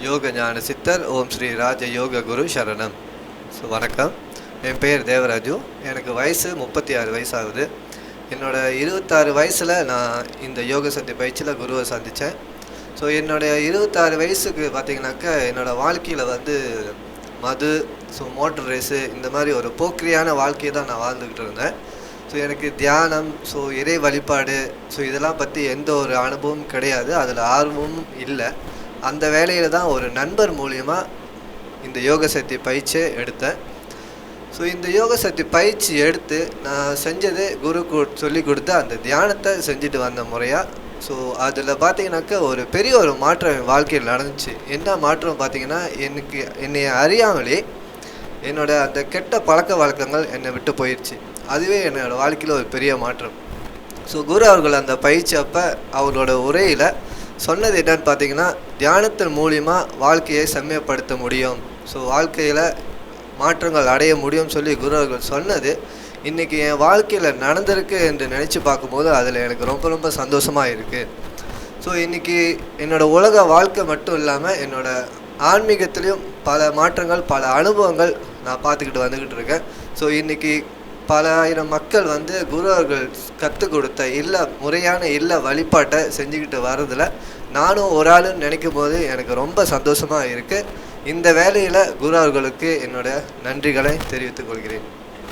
யோக ஞான சித்தர் ஓம் ஸ்ரீ ராஜ யோக குரு சரணம். ஸோ வணக்கம், என் பேர் தேவராஜு. எனக்கு வயசு 36 வயசு ஆகுது. என்னோட 26 வயசில் நான் இந்த யோக சக்தி பயிற்சியில் குருவை சந்தித்தேன். ஸோ என்னுடைய 26 வயசுக்கு பார்த்திங்கனாக்கா என்னோடய வாழ்க்கையில் மது, மோட்டர் ரேஸு, இந்த மாதிரி ஒரு போக்கிரியான வாழ்க்கையை தான் நான் வாழ்ந்துக்கிட்டு இருந்தேன். ஸோ எனக்கு தியானம், இறை வழிபாடு, இதெல்லாம் பற்றி எந்த ஒரு அனுபவமும் கிடையாது, அதில் ஆர்வமும் இல்லை. அந்த வேலையில் தான் ஒரு நண்பர் மூலியமாக இந்த யோக சக்தி பயிற்சியை எடுத்தேன். இந்த யோக சக்தி பயிற்சி எடுத்து நான் செஞ்சது குரு சொல்லி கொடுத்த அந்த தியானத்தை செஞ்சுட்டு வந்த முறையாக. அதில் பார்த்திங்கனாக்கா ஒரு பெரிய ஒரு மாற்றம் என் வாழ்க்கையில் நடந்துச்சு. என்ன மாற்றம் பார்த்திங்கன்னா, என்னை அறியாமலே என்னோடய அந்த கெட்ட பழக்க வழக்கங்கள் என்னை விட்டு போயிடுச்சு. அதுவே என்னோடய வாழ்க்கையில் ஒரு பெரிய மாற்றம். குரு அவர்கள் அந்த பயிற்சி அப்போ அவரோட உரையில் சொன்னது என்னன்னு பார்த்தீங்கன்னா, தியானத்தின் மூலிமா வாழ்க்கையை செம்மைப்படுத்த முடியும், வாழ்க்கையில் மாற்றங்கள் அடைய முடியும் சொல்லி குரு அவர்கள் சொன்னது இன்றைக்கி என் வாழ்க்கையில் நடந்திருக்கு என்று நினச்சி பார்க்கும்போது அதில் எனக்கு ரொம்ப ரொம்ப சந்தோஷமாக இருக்குது. இன்றைக்கி என்னோடய உலக வாழ்க்கை மட்டும் இல்லாமல் என்னோடய ஆன்மீகத்துலேயும் பல மாற்றங்கள், பல அனுபவங்கள் நான் பார்த்துக்கிட்டு வந்துக்கிட்டு இருக்கேன். இன்றைக்கி பல ஆயிரம் மக்கள் குரு அவர்கள் கற்றுக் கொடுத்த முறையான வழிபாட்டை செஞ்சுக்கிட்டு வர்றதில் நானும் ஒரு ஆளுன்னு நினைக்கும் போது எனக்கு ரொம்ப சந்தோஷமாக இருக்குது. இந்த வேலையில் குரு அவர்களுக்கு என்னோட நன்றிகளை தெரிவித்துக் கொள்கிறேன்.